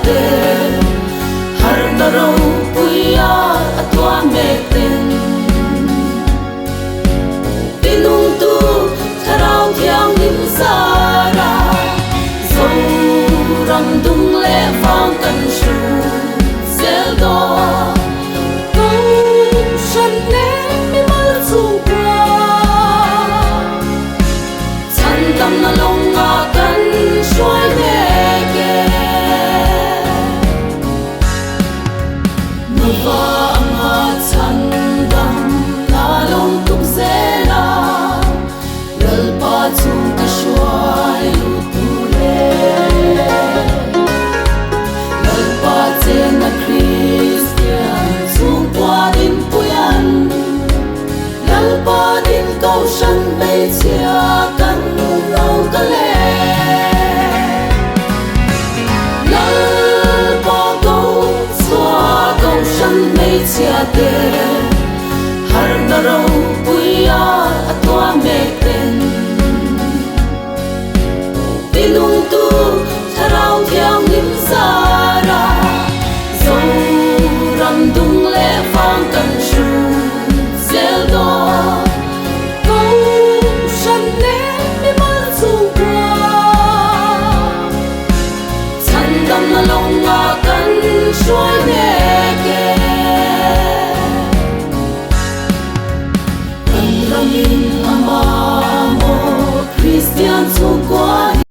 te har na ro puya atwa me ten tinung tu tharau thiang lim sara zo ram dung le vang kan shu sel do sân bay chia cắn lâu cả lệ lỡ bỏ câu xóa câu sân bay chia tê har na rau